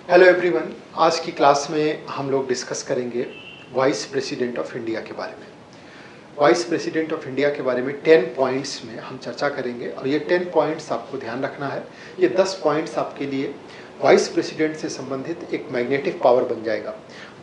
Hello everyone. आज की class में हम लोग डिस्कस करेंगे वाइस प्रेसिडेंट ऑफ इंडिया के बारे में। वाइस प्रेसिडेंट ऑफ इंडिया के बारे में 10 पॉइंट्स में हम चर्चा करेंगे और ये 10 पॉइंट्स आपको ध्यान रखना है। ये 10 पॉइंट्स आपके लिए वाइस प्रेसिडेंट से संबंधित एक मैग्नेटिक पावर बन जाएगा।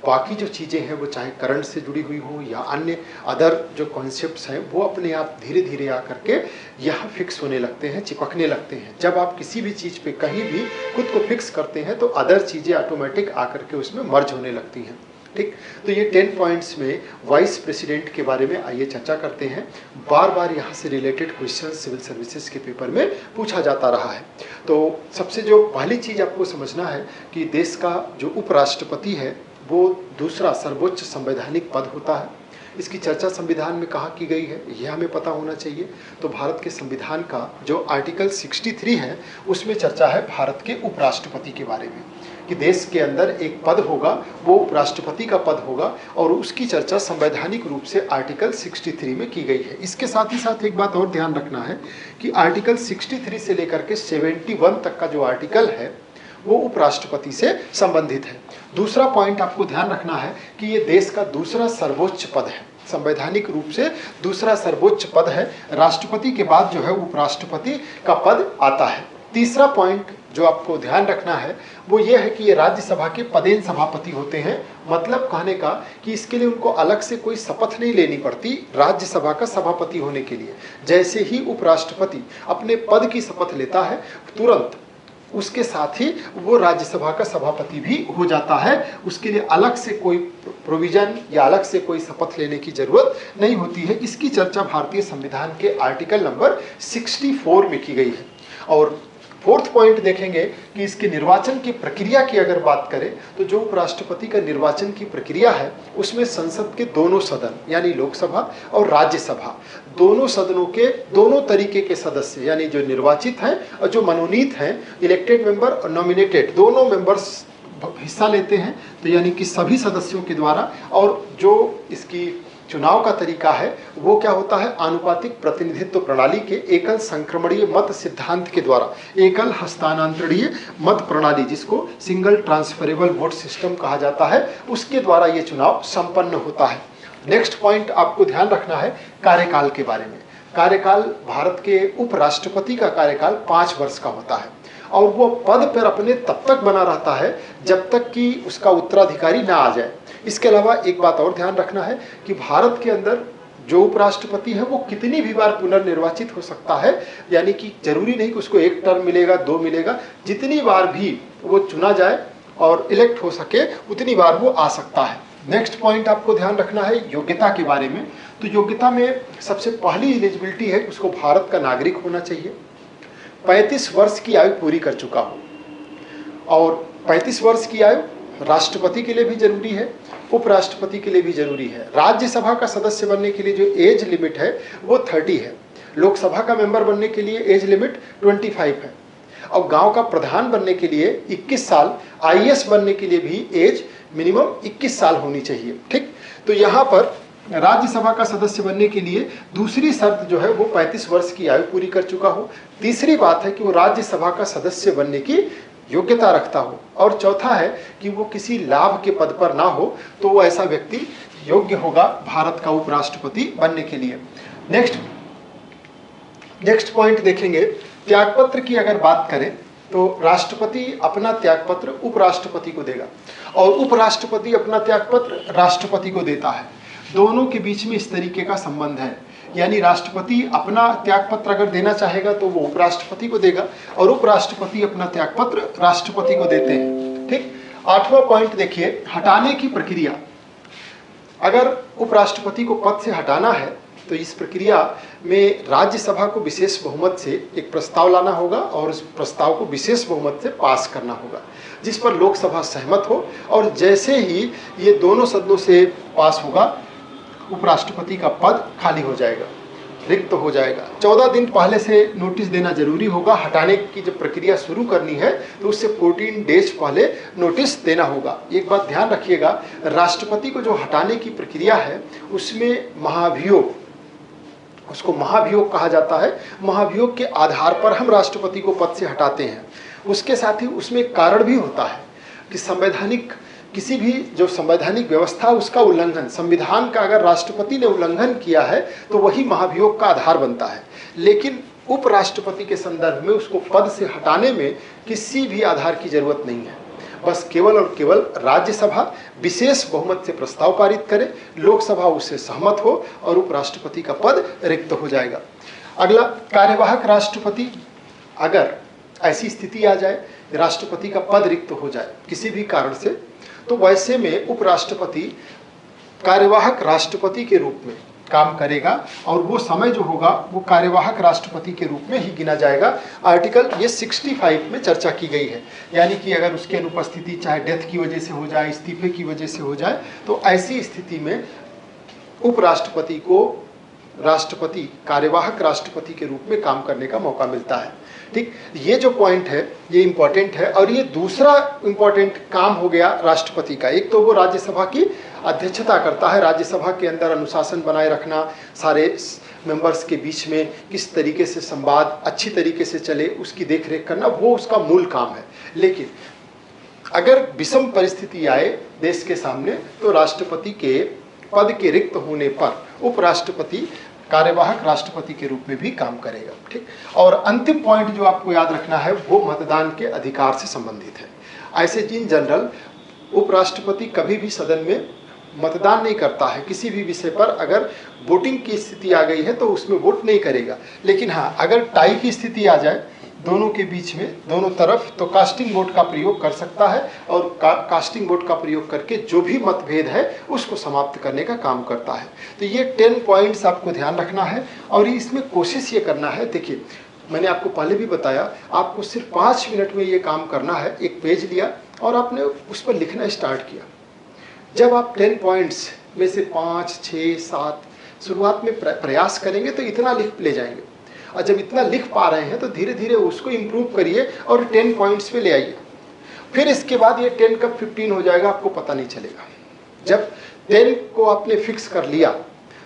बाकी जो चीज़ें हैं वो चाहे करंट से जुड़ी हुई हों या अन्य अदर जो कॉन्सेप्ट्स हैं वो अपने आप धीरे धीरे आकर के यहाँ फिक्स होने लगते हैं, चिपकने लगते हैं। जब आप किसी भी चीज़ पे कहीं भी खुद को फिक्स करते हैं तो अदर चीज़ें ऑटोमेटिक आकर के उसमें मर्ज होने लगती हैं। ठीक, तो ये 10 पॉइंट्स में वाइस प्रेसिडेंट के बारे में आइए चर्चा करते हैं। बार बार यहाँ से रिलेटेड क्वेश्चन सिविल सर्विसेज के पेपर में पूछा जाता रहा है। तो सबसे जो पहली चीज़ आपको समझना है कि देश का जो उपराष्ट्रपति है वो दूसरा सर्वोच्च संवैधानिक पद होता है। इसकी चर्चा संविधान में कहाँ की गई है यह हमें पता होना चाहिए। तो भारत के संविधान का जो आर्टिकल 63 है उसमें चर्चा है भारत के उपराष्ट्रपति के बारे में कि देश के अंदर एक पद होगा, वो उपराष्ट्रपति का पद होगा और उसकी चर्चा संवैधानिक रूप से आर्टिकल 63 में की गई है। इसके साथ ही साथ एक बात और ध्यान रखना है कि आर्टिकल 63 से लेकर के 71 तक का जो आर्टिकल है वो उपराष्ट्रपति से संबंधित है। दूसरा पॉइंट आपको ध्यान रखना है कि ये देश का दूसरा सर्वोच्च पद है, संवैधानिक रूप से दूसरा सर्वोच्च पद है। राष्ट्रपति के बाद जो है उपराष्ट्रपति का पद आता है। तीसरा पॉइंट जो आपको ध्यान रखना है वो ये है कि ये राज्यसभा के पदेन सभापति होते हैं। मतलब कहने का कि इसके लिए उनको अलग से कोई शपथ नहीं लेनी पड़ती राज्यसभा का सभापति होने के लिए। जैसे ही उपराष्ट्रपति अपने पद की शपथ लेता है तुरंत उसके साथ ही वो राज्यसभा का सभापति भी हो जाता है। उसके लिए अलग से कोई प्रोविजन या अलग से कोई शपथ लेने की जरूरत नहीं होती है। इसकी चर्चा भारतीय संविधान के आर्टिकल नंबर 64 में की गई है। और फोर्थ पॉइंट देखेंगे कि इसके निर्वाचन की प्रक्रिया की अगर बात करें तो जो उपराष्ट्रपति का निर्वाचन की प्रक्रिया है उसमें संसद के दोनों सदन यानी लोकसभा और राज्यसभा दोनों सदनों के दोनों तरीके के सदस्य यानी जो निर्वाचित हैं और जो मनोनीत हैं, इलेक्टेड मेंबर और नॉमिनेटेड दोनों मेंबर्स हिस्सा लेते हैं। तो यानी कि सभी सदस्यों के द्वारा। और जो इसकी चुनाव का तरीका है वो क्या होता है, आनुपातिक प्रतिनिधित्व प्रणाली के एकल संक्रमणीय मत सिद्धांत के द्वारा, एकल हस्तांतरणीय मत प्रणाली जिसको सिंगल ट्रांसफरेबल वोट सिस्टम कहा जाता है, उसके द्वारा ये चुनाव संपन्न होता है। नेक्स्ट पॉइंट आपको ध्यान रखना है कार्यकाल के बारे में। कार्यकाल भारत के उपराष्ट्रपति का कार्यकाल 5 वर्ष का होता है और वो पद पर अपने तब तक बना रहता है जब तक कि उसका उत्तराधिकारी ना आ जाए। इसके अलावा एक बात और ध्यान रखना है कि भारत के अंदर जो उपराष्ट्रपति है वो कितनी भी बार पुनर्निर्वाचित हो सकता है। यानी कि जरूरी नहीं कि उसको 1 टर्म मिलेगा, 2 मिलेगा, जितनी बार भी वो चुना जाए और इलेक्ट हो सके उतनी बार वो आ सकता है। नेक्स्ट पॉइंट आपको ध्यान रखना है योग्यता के बारे में। तो योग्यता में सबसे पहली एलिजिबिलिटी है उसको भारत का नागरिक होना चाहिए, 35 वर्ष की आयु पूरी कर चुका हो। और 35 वर्ष की आयु राष्ट्रपति के लिए भी जरूरी है, उपराष्ट्रपति के लिए भी जरूरी है। राज्यसभा का सदस्य बनने के लिए जो एज लिमिट है वो 30 है। लोकसभा का मेंबर बनने के लिए एज लिमिट 25 है। और गांव का प्रधान बनने के लिए 21 साल, आईएएस बनने के लिए भी एज मिनिमम 21 साल होनी चाहिए। ठीक, तो यहाँ पर राज्यसभा का सदस्य बनने के लिए दूसरी शर्त जो है वो 35 वर्ष की आयु पूरी कर चुका हो। तीसरी बात है कि वो राज्यसभा का सदस्य बनने की योग्यता रखता हो। और चौथा है कि वो किसी लाभ के पद पर ना हो तो वो ऐसा व्यक्ति योग्य होगा भारत का उपराष्ट्रपति बनने के लिए। नेक्स्ट पॉइंट देखेंगे, त्यागपत्र की अगर बात करें तो राष्ट्रपति अपना त्यागपत्र उपराष्ट्रपति को देगा और उपराष्ट्रपति अपना त्यागपत्र राष्ट्रपति को देता है। दोनों के बीच में इस तरीके का संबंध है। यानी राष्ट्रपति अपना त्यागपत्र अगर देना चाहेगा तो वो उपराष्ट्रपति को देगा और उपराष्ट्रपति अपना त्यागपत्र राष्ट्रपति को देते हैं। ठीक, 8वां पॉइंट देखिए, हटाने की प्रक्रिया। अगर उपराष्ट्रपति को पद से हटाना है तो इस प्रक्रिया में राज्यसभा को विशेष बहुमत से एक प्रस्ताव लाना होगा और उस प्रस्ताव को विशेष बहुमत से पास करना होगा जिस पर लोकसभा सहमत हो। और जैसे ही ये दोनों सदनों से पास होगा उपराष्ट्रपति का पद खाली हो जाएगा, रिक्त हो जाएगा। 14 दिन पहले से नोटिस देना जरूरी होगा। हटाने की जब प्रक्रिया शुरू करनी है तो उससे 14 डेज पहले नोटिस देना होगा। एक बात ध्यान रखिएगा, राष्ट्रपति को जो हटाने की प्रक्रिया है उसमें महाभियोग, उसको महाभियोग कहा जाता है। महाभियोग के आधार पर हम राष्ट्रपति को पद से हटाते हैं। उसके साथ ही उसमें कारण भी होता है। कि संवैधानिक किसी भी जो संवैधानिक व्यवस्था उसका उल्लंघन, संविधान का अगर राष्ट्रपति ने उल्लंघन किया है तो वही महाभियोग का आधार बनता है। लेकिन उपराष्ट्रपति के संदर्भ में उसको पद से हटाने में किसी भी आधार की जरूरत नहीं है। बस केवल और केवल राज्यसभा विशेष बहुमत से प्रस्ताव पारित करे, लोकसभा उससे सहमत हो और उपराष्ट्रपति का पद रिक्त हो जाएगा। अगला, कार्यवाहक राष्ट्रपति, अगर ऐसी स्थिति आ जाए राष्ट्रपति का पद रिक्त हो जाए किसी भी कारण से, तो वैसे में उपराष्ट्रपति कार्यवाहक राष्ट्रपति के रूप में काम करेगा और वो समय जो होगा वो कार्यवाहक राष्ट्रपति के रूप में ही गिना जाएगा। आर्टिकल ये 65 में चर्चा की गई है, यानी कि अगर उसकी अनुपस्थिति चाहे डेथ की वजह से हो जाए, इस्तीफे की वजह से हो जाए, तो ऐसी स्थिति में उपराष्ट्रपति को राष्ट्रपति, कार्यवाहक राष्ट्रपति के रूप में काम करने का मौका मिलता है। ठीक, ये जो पॉइंट है ये इम्पॉर्टेंट है। और ये दूसरा इम्पॉर्टेंट काम हो गया राष्ट्रपति का। एक तो वो राज्यसभा की अध्यक्षता करता है, राज्यसभा के अंदर अनुशासन बनाए रखना, सारे मेंबर्स के बीच में किस तरीके से संवाद अच्छी तरीके से चले उसकी देखरेख करना, वो उसका मूल काम है। लेकिन अगर विषम परिस्थिति आए देश के सामने तो राष्ट्रपति के पद के रिक्त होने पर उपराष्ट्रपति कार्यवाहक राष्ट्रपति के रूप में भी काम करेगा। ठीक, और अंतिम पॉइंट जो आपको याद रखना है वो मतदान के अधिकार से संबंधित है। ऐसे इन जनरल उपराष्ट्रपति कभी भी सदन में मतदान नहीं करता है। किसी भी विषय पर अगर वोटिंग की स्थिति आ गई है तो उसमें वोट नहीं करेगा। लेकिन हाँ, अगर टाई की स्थिति आ जाए दोनों के बीच में, दोनों तरफ, तो कास्टिंग वोट का प्रयोग कर सकता है और कास्टिंग वोट का प्रयोग करके जो भी मतभेद है उसको समाप्त करने का काम करता है। तो ये 10 पॉइंट्स आपको ध्यान रखना है और इसमें कोशिश ये करना है। देखिए, मैंने आपको पहले भी बताया, आपको सिर्फ 5 मिनट में ये काम करना है। एक पेज लिया और आपने उस पर लिखना स्टार्ट किया। जब आप 10 पॉइंट्स में से 5, 6, 7 शुरुआत में प्रयास करेंगे तो इतना लिख ले जाएंगे, और जब इतना लिख पा रहे हैं तो धीरे धीरे उसको इम्प्रूव करिए और 10 पॉइंट्स पे ले आइए। फिर इसके बाद ये 10 कब 15 हो जाएगा आपको पता नहीं चलेगा। जब 10 को आपने फिक्स कर लिया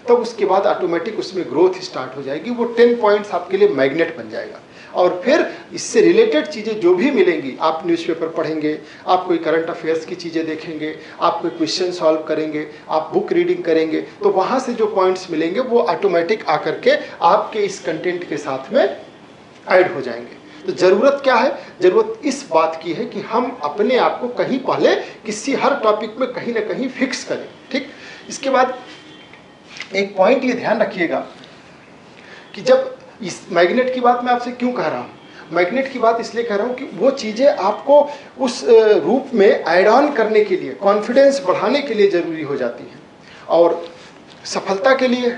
तब उसके बाद ऑटोमेटिक उसमें ग्रोथ स्टार्ट हो जाएगी। वो 10 पॉइंट्स आपके लिए मैग्नेट बन जाएगा और फिर इससे रिलेटेड चीज़ें जो भी मिलेंगी, आप न्यूज़पेपर पढ़ेंगे, आप कोई करंट अफेयर्स की चीज़ें देखेंगे, आप कोई क्वेश्चन सॉल्व करेंगे, आप बुक रीडिंग करेंगे, तो वहाँ से जो पॉइंट्स मिलेंगे वो ऑटोमेटिक आकर के आपके इस कंटेंट के साथ में ऐड हो जाएंगे। तो ज़रूरत क्या है? ज़रूरत इस बात की है कि हम अपने आप को कहीं पहले किसी हर टॉपिक में कहीं ना कहीं फिक्स करें। ठीक, इसके बाद एक पॉइंट ये ध्यान रखिएगा कि जब इस मैग्नेट की बात मैं आपसे क्यों कह रहा हूँ, मैग्नेट की बात इसलिए कह रहा हूँ कि वो चीज़ें आपको उस रूप में ऐड ऑन करने के लिए, कॉन्फिडेंस बढ़ाने के लिए ज़रूरी हो जाती हैं। और सफलता के लिए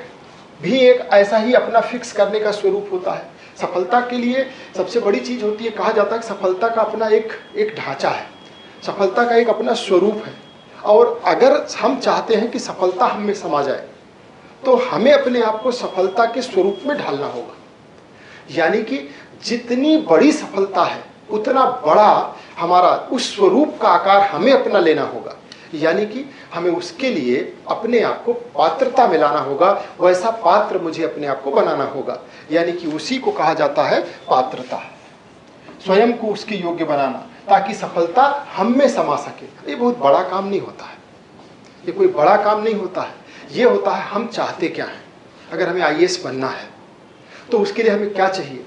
भी एक ऐसा ही अपना फिक्स करने का स्वरूप होता है। सफलता के लिए सबसे बड़ी चीज़ होती है, कहा जाता है कि सफलता का अपना एक ढांचा है, सफलता का एक अपना स्वरूप है। और अगर हम चाहते हैं कि सफलता हम में समा जाए तो हमें अपने आप को सफलता के स्वरूप में ढालना होगा। यानी कि जितनी बड़ी सफलता है उतना बड़ा हमारा उस स्वरूप का आकार हमें अपना लेना होगा। यानी कि हमें उसके लिए अपने आप को पात्रता में लाना होगा, वैसा पात्र मुझे अपने आप को बनाना होगा। यानी कि उसी को कहा जाता है पात्रता, स्वयं को उसके योग्य बनाना ताकि सफलता हम में समा सके। ये बहुत बड़ा काम नहीं होता है, ये कोई बड़ा काम नहीं होता है। ये होता है हम चाहते क्या हैं। अगर हमें IAS बनना है तो उसके लिए हमें क्या चाहिए,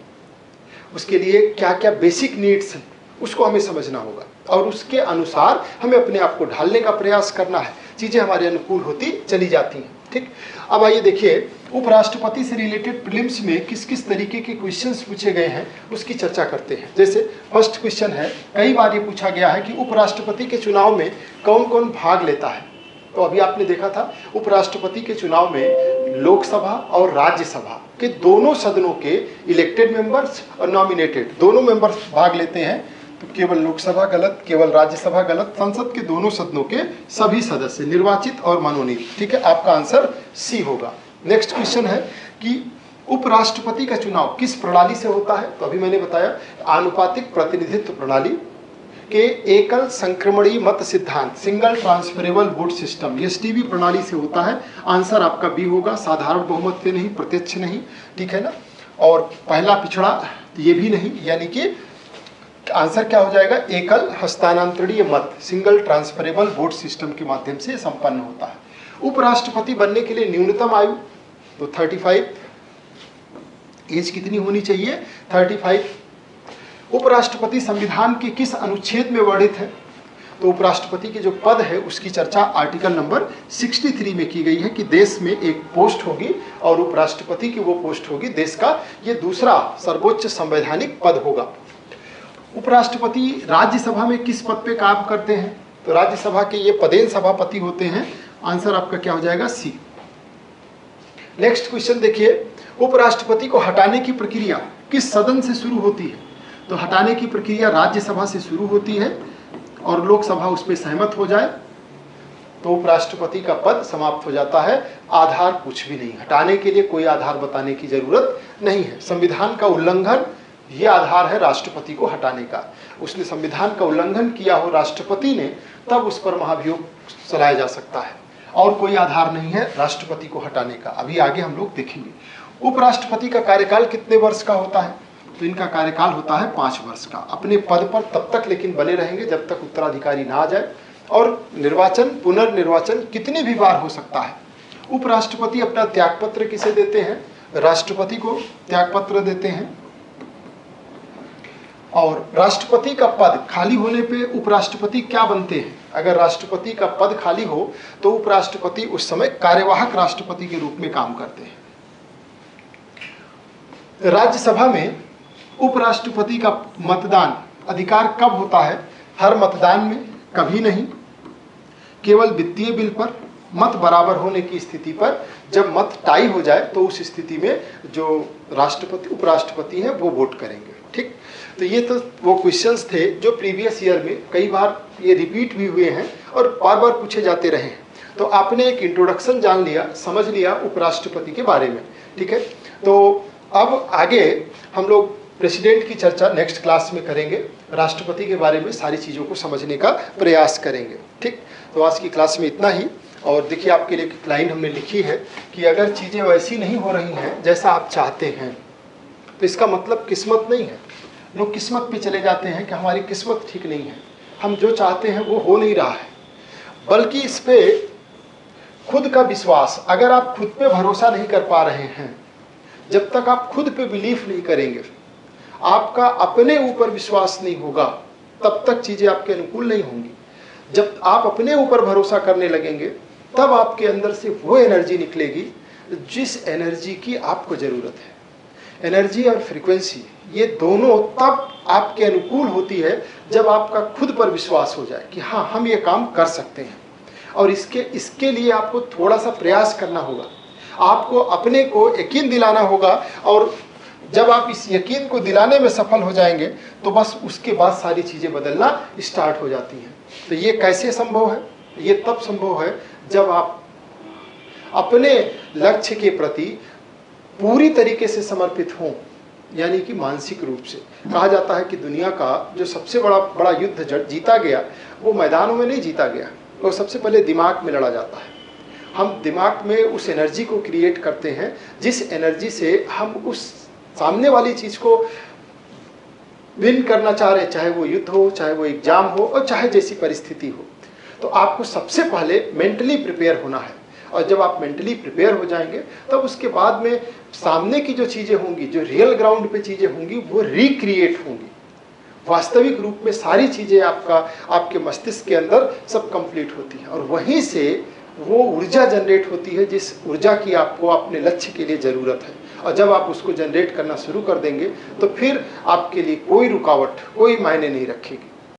उसके लिए क्या क्या बेसिक नीड्स हैं उसको हमें समझना होगा और उसके अनुसार हमें अपने आप को ढालने का प्रयास करना है। चीज़ें हमारे अनुकूल होती चली जाती हैं। ठीक, अब आइए देखिए उपराष्ट्रपति से रिलेटेड प्रीलिम्स में किस किस तरीके के क्वेश्चंस पूछे गए हैं उसकी चर्चा करते हैं। जैसे फर्स्ट क्वेश्चन है, कई बार ये पूछा गया है कि उपराष्ट्रपति के चुनाव में कौन कौन भाग लेता है। तो अभी आपने देखा था उपराष्ट्रपति के चुनाव में लोकसभा और राज्यसभा के दोनों सदनों के इलेक्टेड मेंबर्स और नॉमिनेटेड दोनों मेंबर्स भाग लेते हैं। तो केवल लोकसभा गलत, केवल राज्यसभा गलत, संसद के दोनों सदनों के सभी सदस्य निर्वाचित और मनोनीत। ठीक है, आपका आंसर सी होगा। नेक्स्ट क्वेश्चन है कि उपराष्ट्रपति का चुनाव किस प्रणाली से होता है। तो अभी मैंने बताया आनुपातिक प्रतिनिधित्व प्रणाली के एकल संक्रमणीय मत सिद्धांत, single transferable vote system, STV प्रणाली से होता है। आंसर आपका बी होगा, साधारण बहुमत से नहीं, प्रत्यक्ष नहीं। ठीक है ना। और पहला पिछड़ा ये भी नहीं, यानी कि आंसर क्या हो जाएगा? एकल हस्तांतरणीय मत, सिंगल ट्रांसफरेबल वोट सिस्टम के माध्यम से संपन्न होता है। उपराष्ट्रपति बनने के लिए न्यूनतम आयु तो 35, एज कितनी होनी चाहिए? 35। उपराष्ट्रपति संविधान के किस अनुच्छेद में वर्णित है? तो उपराष्ट्रपति के जो पद है उसकी चर्चा आर्टिकल नंबर 63 में की गई है कि देश में एक पोस्ट होगी और उपराष्ट्रपति की वो पोस्ट होगी, देश का ये दूसरा सर्वोच्च संवैधानिक पद होगा। उपराष्ट्रपति राज्यसभा में किस पद पे काम करते हैं? तो राज्यसभा के ये पदेन सभापति होते हैं। आंसर आपका क्या हो जाएगा? सी। नेक्स्ट क्वेश्चन देखिए, उपराष्ट्रपति को हटाने की प्रक्रिया किस सदन से शुरू होती है? तो हटाने की प्रक्रिया राज्यसभा से शुरू होती है और लोकसभा उस पर सहमत हो जाए तो उपराष्ट्रपति का पद समाप्त हो जाता है। आधार कुछ भी नहीं, हटाने के लिए कोई आधार बताने की जरूरत नहीं है। संविधान का उल्लंघन, ये आधार है राष्ट्रपति को हटाने का। उसने संविधान का उल्लंघन किया हो राष्ट्रपति ने, तब उस पर महाभियोग चलाया जा सकता है, और कोई आधार नहीं है राष्ट्रपति को हटाने का। अभी आगे हम लोग देखेंगे। उपराष्ट्रपति का कार्यकाल कितने वर्ष का होता है? तो इनका कार्यकाल होता है 5 वर्ष का। अपने पद पर तब तक लेकिन बने रहेंगे जब तक उत्तराधिकारी ना आ जाए, और निर्वाचन पुनर्निर्वाचन कितनी भी बार हो सकता है। उपराष्ट्रपति अपना त्यागपत्र किसे देते हैं? राष्ट्रपति को त्यागपत्र देते हैं। और राष्ट्रपति का पद खाली होने पे उपराष्ट्रपति क्या बनते हैं? अगर राष्ट्रपति का पद खाली हो तो उपराष्ट्रपति उस समय कार्यवाहक राष्ट्रपति के रूप में काम करते हैं। राज्यसभा में उपराष्ट्रपति का मतदान अधिकार कब होता है? हर मतदान में कभी नहीं, केवल वित्तीय बिल पर, मत बराबर होने की स्थिति पर। जब मत टाई हो जाए तो उस स्थिति में जो राष्ट्रपति उपराष्ट्रपति हैं वो वोट करेंगे। ठीक, तो ये तो वो क्वेश्चंस थे जो प्रीवियस ईयर में कई बार ये रिपीट भी हुए हैं और बार बार पूछे जाते रहे हैं। तो आपने एक इंट्रोडक्शन जान लिया, समझ लिया उपराष्ट्रपति के बारे में। ठीक है, तो अब आगे हम लोग प्रेसिडेंट की चर्चा नेक्स्ट क्लास में करेंगे। राष्ट्रपति के बारे में सारी चीज़ों को समझने का प्रयास करेंगे। ठीक, तो आज की क्लास में इतना ही। और देखिए, आपके लिए एक लाइन हमने लिखी है कि अगर चीज़ें वैसी नहीं हो रही हैं जैसा आप चाहते हैं तो इसका मतलब किस्मत नहीं है। लोग किस्मत पे चले जाते हैं कि हमारी किस्मत ठीक नहीं है, हम जो चाहते हैं वो हो नहीं रहा है, बल्कि इस पे खुद का विश्वास, अगर आप खुद पे भरोसा नहीं कर पा रहे हैं, जब तक आप खुद पे बिलीफ नहीं करेंगे, आपका अपने ऊपर विश्वास नहीं होगा, तब तक चीज़ें आपके अनुकूल नहीं होंगी। जब आप अपने ऊपर भरोसा करने लगेंगे तब आपके अंदर से वो एनर्जी निकलेगी जिस एनर्जी की आपको ज़रूरत है। एनर्जी और फ्रीक्वेंसी ये दोनों तब आपके अनुकूल होती है जब आपका खुद पर विश्वास हो जाए कि हाँ, हम ये काम कर सकते हैं। और इसके लिए आपको थोड़ा सा प्रयास करना होगा, आपको अपने को यकीन दिलाना होगा। और जब आप इस यकीन को दिलाने में सफल हो जाएंगे तो बस उसके बाद सारी चीज़ें बदलना स्टार्ट हो जाती हैं। तो ये कैसे संभव है? ये तब संभव है जब आप अपने लक्ष्य के प्रति पूरी तरीके से समर्पित हों, यानी कि मानसिक रूप से। कहा जाता है कि दुनिया का जो सबसे बड़ा युद्ध जीता गया वो मैदानों में नहीं जीता गया, वो सबसे पहले दिमाग में लड़ा जाता है। हम दिमाग में उस एनर्जी को क्रिएट करते हैं जिस एनर्जी से हम उस सामने वाली चीज़ को विन करना चाह रहे हैं, चाहे वो युद्ध हो, चाहे वो एग्जाम हो, और चाहे जैसी परिस्थिति हो। तो आपको सबसे पहले मेंटली प्रिपेयर होना है। और जब आप मेंटली प्रिपेयर हो जाएंगे तब उसके बाद में सामने की जो चीज़ें होंगी, जो रियल ग्राउंड पे चीज़ें होंगी, वो रिक्रिएट होंगी। वास्तविक रूप में सारी चीज़ें आपके मस्तिष्क के अंदर सब कंप्लीट होती हैं, और वहीं से वो ऊर्जा जनरेट होती है जिस ऊर्जा की आपको अपने लक्ष्य के लिए ज़रूरत है। और जब आप उसको जनरेट करना शुरू कर देंगे तो फिर आपके लिए कोई रुकावट, कोई मायने नहीं रखेगी।